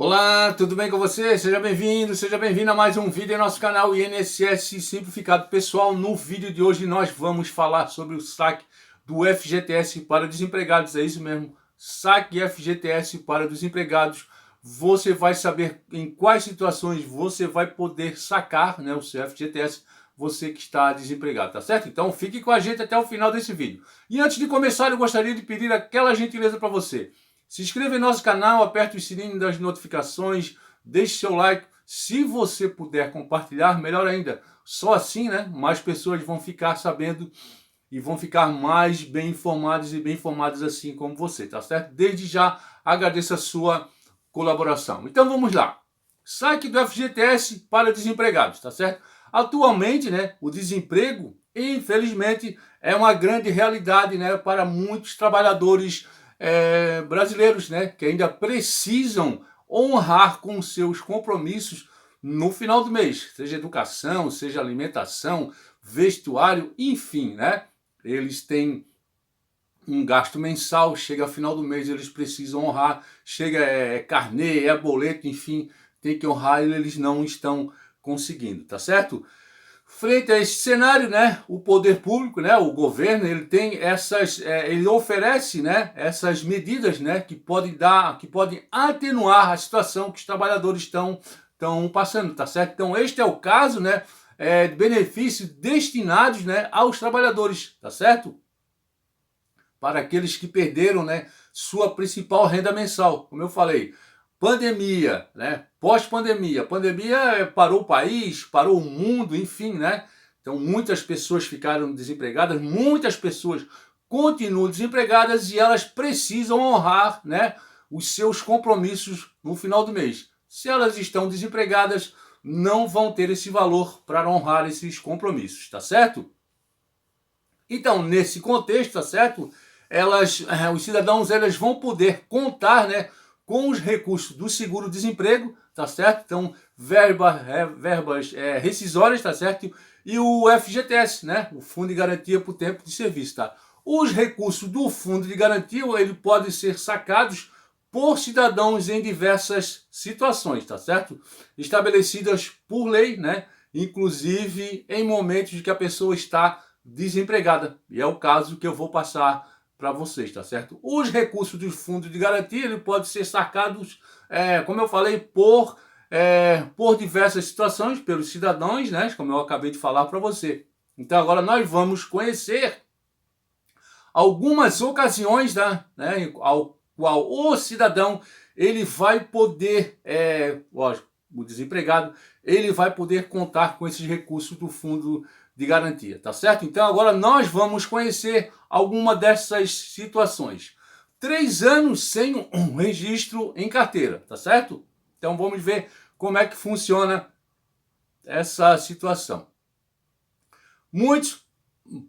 Olá, tudo bem com você? Seja bem-vindo a mais um vídeo em nosso canal INSS Simplificado. Pessoal, no vídeo de hoje nós vamos falar sobre o saque do FGTS para desempregados. É isso mesmo, saque FGTS para desempregados. Você vai saber em quais situações você vai poder sacar, né, o seu FGTS, você que está desempregado, tá certo? Então fique com a gente até o final desse vídeo. E antes de começar, eu gostaria de pedir aquela gentileza para você. Se inscreva em nosso canal, aperte o sininho das notificações, deixe seu like. Se você puder compartilhar, melhor ainda. Só assim, né, mais pessoas vão ficar sabendo e vão ficar mais bem informados e bem informadas assim como você, tá certo? Desde já agradeço a sua colaboração. Então vamos lá. Saque do FGTS para desempregados, tá certo? Atualmente, né, o desemprego, infelizmente, é uma grande realidade, né, para muitos trabalhadores brasileiros, né, que ainda precisam honrar com seus compromissos no final do mês, seja educação, seja alimentação, vestuário, enfim, né? Eles têm um gasto mensal, chega ao final do mês, eles precisam honrar, chega carnê, boleto, enfim, tem que honrar e eles não estão conseguindo, tá certo? Frente a esse cenário, né, o poder público, né, o governo, ele tem ele oferece, né, essas medidas, né, que podem atenuar a situação que os trabalhadores estão passando, tá certo? Então este é o caso, né, de benefícios destinados, né, aos trabalhadores, tá certo? Para aqueles que perderam, né, sua principal renda mensal, como eu falei. Pandemia, né? Pós-pandemia. Pandemia parou o país, parou o mundo, enfim, né? Então muitas pessoas ficaram desempregadas, muitas pessoas continuam desempregadas e elas precisam honrar, né, os seus compromissos no final do mês. Se elas estão desempregadas, não vão ter esse valor para honrar esses compromissos, tá certo? Então, nesse contexto, tá certo? Os cidadãos, eles vão poder contar, né, com os recursos do seguro-desemprego, tá certo? Então, verbas rescisórias, tá certo? E o FGTS, né, o Fundo de Garantia por Tempo de Serviço, tá? Os recursos do Fundo de Garantia, ele podem ser sacados por cidadãos em diversas situações, tá certo? Estabelecidas por lei, né? Inclusive em momentos em que a pessoa está desempregada. E é o caso que eu vou passar para vocês, tá certo? Os recursos do fundo de garantia, ele pode ser sacados, como eu falei, por diversas situações, pelos cidadãos, né? Como eu acabei de falar para você. Então agora nós vamos conhecer algumas ocasiões, né, ao qual o cidadão ele vai poder, lógico, o desempregado, ele vai poder contar com esses recursos do fundo de garantia, tá certo? Então agora nós vamos conhecer alguma dessas situações. 3 anos sem um registro em carteira, tá certo? Então vamos ver como é que funciona essa situação. Muitos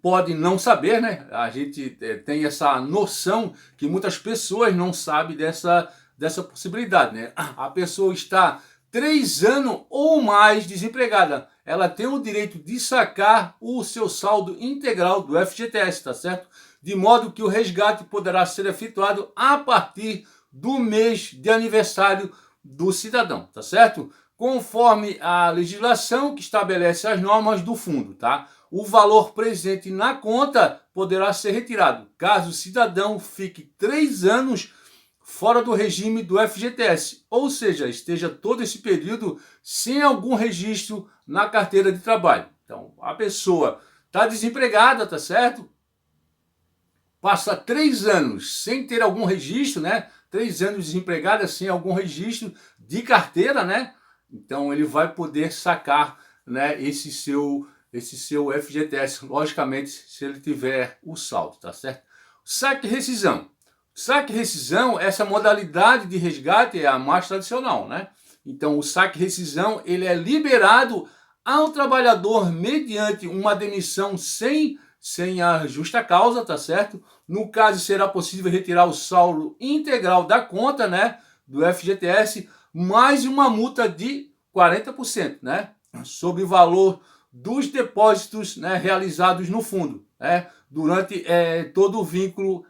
podem não saber, né? A gente tem essa noção que muitas pessoas não sabem dessa possibilidade, né? A pessoa está 3 anos ou mais desempregada. Ela tem o direito de sacar o seu saldo integral do FGTS, tá certo? De modo que o resgate poderá ser efetuado a partir do mês de aniversário do cidadão, tá certo? Conforme a legislação que estabelece as normas do fundo, tá? O valor presente na conta poderá ser retirado, caso o cidadão fique 3 anos fora do regime do FGTS, ou seja, esteja todo esse período sem algum registro na carteira de trabalho. Então, a pessoa está desempregada, tá certo? Passa 3 anos sem ter algum registro, né? 3 anos desempregada sem algum registro de carteira, né? Então ele vai poder sacar, né, esse seu FGTS, logicamente, se ele tiver o saldo, tá certo? Saque e rescisão. Saque e rescisão, essa modalidade de resgate é a mais tradicional, né? Então o saque e rescisão, ele é liberado ao trabalhador mediante uma demissão sem a justa causa, tá certo? No caso, será possível retirar o saldo integral da conta, né, do FGTS, mais uma multa de 40%, né, sobre o valor dos depósitos, né, realizados no fundo, né, durante todo o vínculo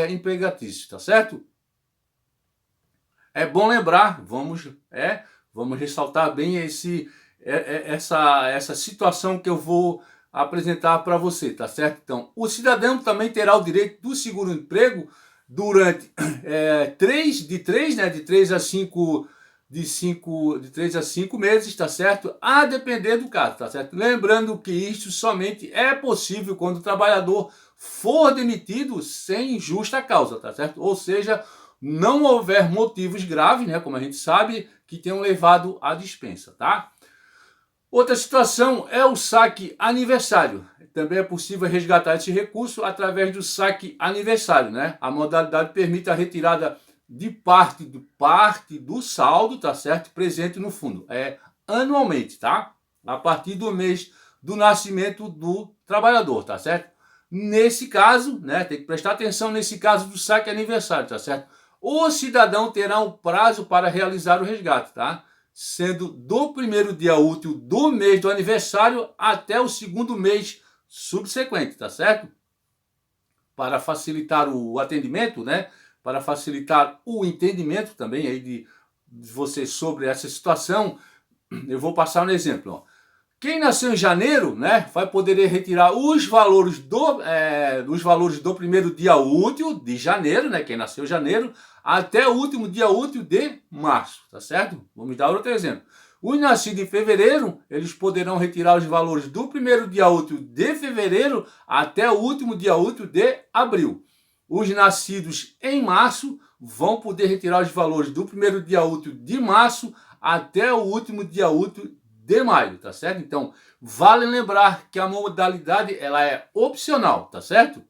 empregatício, tá certo? é bom lembrar, vamos ressaltar bem essa situação que eu vou apresentar para você, tá certo? Então, o cidadão também terá o direito do seguro-emprego durante 3 a 5 de 3 a 5 meses, tá certo? A depender do caso, tá certo? Lembrando que isso somente é possível quando o trabalhador for demitido sem justa causa, tá certo? Ou seja, não houver motivos graves, né, como a gente sabe, que tenham levado à dispensa, tá? Outra situação é o saque aniversário. Também é possível resgatar esse recurso através do saque aniversário, né? A modalidade permite a retirada de parte do saldo, tá certo? Presente no fundo. Anualmente, tá? A partir do mês do nascimento do trabalhador, tá certo? Nesse caso, né, tem que prestar atenção nesse caso do saque aniversário, tá certo? O cidadão terá um prazo para realizar o resgate, tá? Sendo do primeiro dia útil do mês do aniversário até o segundo mês subsequente, tá certo? Para facilitar o atendimento, né? Para facilitar o entendimento também aí de você sobre essa situação, eu vou passar um exemplo, ó. Quem nasceu em janeiro, né, vai poder retirar os valores do primeiro dia útil de janeiro, né, quem nasceu em janeiro, até o último dia útil de março, tá certo? Vamos dar outro exemplo. Os nascidos em fevereiro, eles poderão retirar os valores do primeiro dia útil de fevereiro até o último dia útil de abril. Os nascidos em março vão poder retirar os valores do primeiro dia útil de março até o último dia útil de maio, tá certo? Então, vale lembrar que a modalidade ela é opcional, tá certo?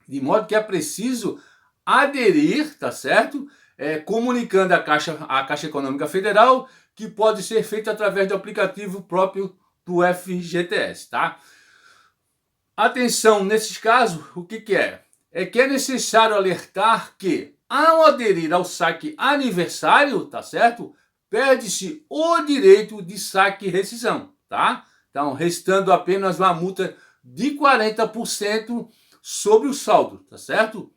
De modo que é preciso aderir, tá certo? Comunicando à Caixa Econômica Federal, que pode ser feito através do aplicativo próprio do FGTS, tá? Atenção, nesses casos, o que é? É que é necessário alertar que, ao aderir ao saque aniversário, tá certo? Perde-se o direito de saque e rescisão, tá? Então, restando apenas uma multa de 40% sobre o saldo, tá certo?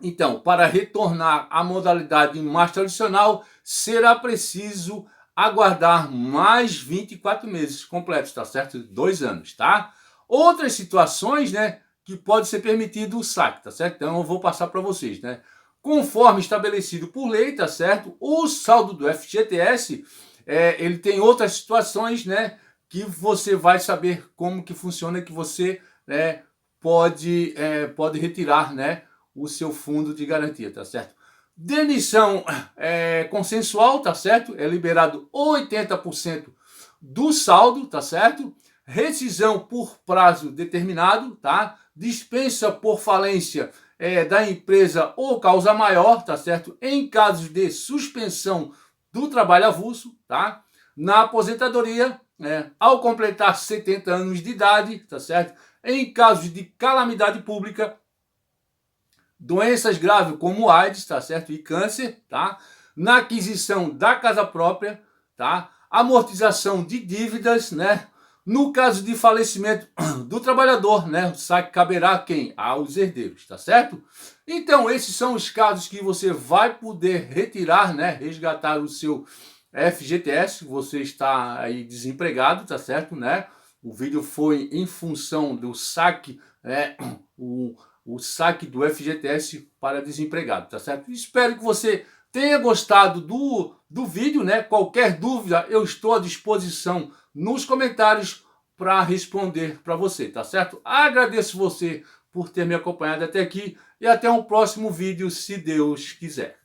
Então, para retornar à modalidade mais tradicional, será preciso aguardar mais 24 meses completos, tá certo? 2 anos, tá? Outras situações, né, que pode ser permitido o saque, tá certo? Então, eu vou passar para vocês, né? Conforme estabelecido por lei, tá certo? O saldo do FGTS, ele tem outras situações, né, que você vai saber como que funciona, que você pode retirar, né, o seu fundo de garantia, tá certo? Demissão consensual, tá certo? É liberado 80% do saldo, tá certo? Rescisão por prazo determinado, tá? Dispensa por falência da empresa ou causa maior, tá certo? Em casos de suspensão do trabalho avulso, tá? Na aposentadoria, ao completar 70 anos de idade, tá certo? Em casos de calamidade pública, doenças graves como AIDS, tá certo? E câncer, tá? Na aquisição da casa própria, tá? Amortização de dívidas, né? No caso de falecimento do trabalhador, né, o saque caberá a quem? Aos herdeiros, tá certo? Então, esses são os casos que você vai poder retirar, né, resgatar o seu FGTS, você está aí desempregado, tá certo, né? O vídeo foi em função do saque, o saque do FGTS para desempregado, tá certo? Espero que você tenha gostado do vídeo, né? Qualquer dúvida, eu estou à disposição nos comentários para responder para você, tá certo? Agradeço você por ter me acompanhado até aqui e até um próximo vídeo, se Deus quiser.